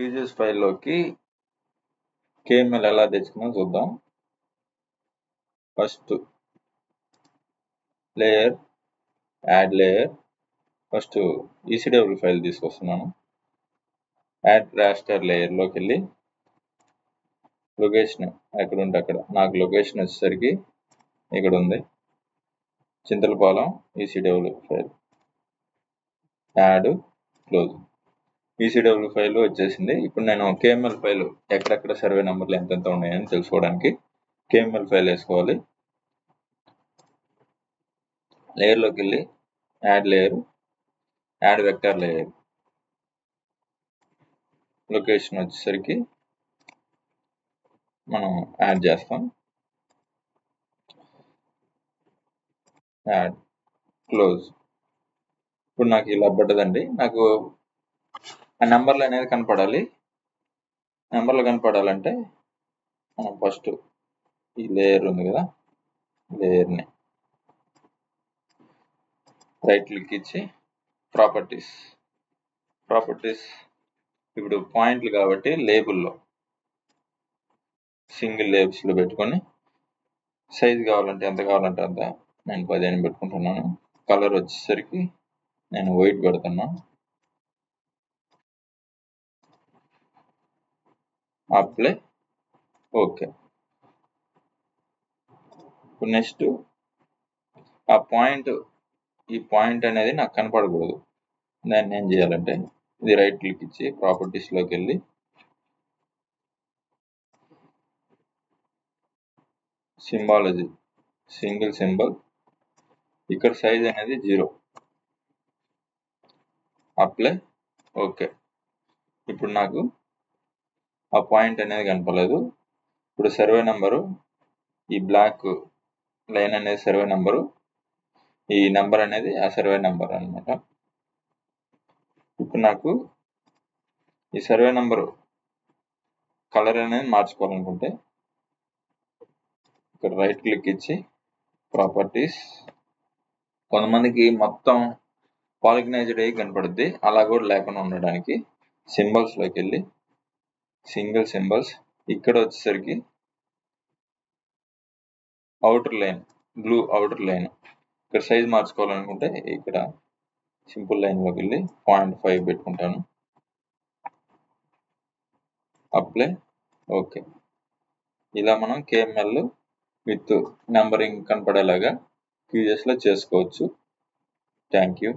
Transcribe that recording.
QGIS ఫైల్లోకి KML ఎలా తెచ్చుకున్నా చూద్దాం. First layer, add layer. First ECW file తీసుకొస్తున్నాను. యాడ్ రాస్టర్ లేయర్లోకి వెళ్ళి లొకేషన్ ఎక్కడ ఉంటే అక్కడ, నాకు లొకేషన్ వచ్చేసరికి ఇక్కడ ఉంది, Chintalapalem ECW file. Add, close. ECW file వచ్చేసింది. ఇప్పుడు నేను KML ఫైల్ ఎక్కడెక్కడ సర్వే నెంబర్లు ఎంతెంత ఉన్నాయని తెలుసుకోవడానికి KML ఫైల్ వేసుకోవాలి. లేయర్లోకి వెళ్ళి add layer, add vector layer. Location వచ్చేసరికి మనం యాడ్ చేస్తాం. Add, close. ఇప్పుడు నాకు ఇలా పడ్డదండి. నాకు ఆ నెంబర్లు అనేది కనపడాలి. నెంబర్లు కనపడాలంటే మనం ఫస్ట్ ఈ లేయర్ ఉంది కదా, లేయర్ని రైట్ క్లిక్ ఇచ్చి ప్రాపర్టీస్. ఇప్పుడు పాయింట్లు కాబట్టి లేబుల్లో సింగిల్ లేబుల్స్లో పెట్టుకొని సైజ్ కావాలంటే ఎంత కావాలంటే అంత, నేను 15 పెట్టుకుంటున్నాను. కలర్ వచ్చేసరికి నేను వైట్ పెడుతున్నా. Apply, okay. ఇప్పుడు నెక్స్ట్ ఈ పాయింట్ అనేది నాకు కనపడకూడదు. దాన్ని ఏం చేయాలంటే ఇది రైట్ క్లిక్ ఇచ్చి ప్రాపర్టీస్లోకి వెళ్ళి సింబాలజీ, సింగిల్ సింబల్, ఇక్కడ సైజ్ అనేది 0. Apply, okay. ఇప్పుడు నాకు ఆ పాయింట్ అనేది కనపడలేదు. ఇప్పుడు సర్వే నెంబరు, ఈ బ్లాక్ లైన్ అనేది సర్వే నెంబరు, ఈ నెంబర్ అనేది ఆ సర్వే నెంబర్ అనమాట. ఇప్పుడు నాకు ఈ సర్వే నెంబరు కలర్ అనేది మార్చుకోవాలనుకుంటే ఇక్కడ రైట్ క్లిక్ ఇచ్చి ప్రాపర్టీస్. కొంతమందికి మొత్తం పాలిగనైజ్డ్ అయ్యి కనపడుద్ది, అలా కూడా లేకుండా ఉండడానికి సింబల్స్లోకి వెళ్ళి సింగిల్ సింబల్స్, ఇక్కడ వచ్చేసరికి outer line, blue outer line. ఇక్కడ సైజ్ మార్చుకోవాలనుకుంటే ఇక్కడ సింపుల్ లైన్లోకి వెళ్ళి 0.5 పెట్టుకుంటాను. Apply, okay. ఇలా మనం KML విత్ నెంబరింగ్ కనపడేలాగా QGISలో చేసుకోవచ్చు. Thank you.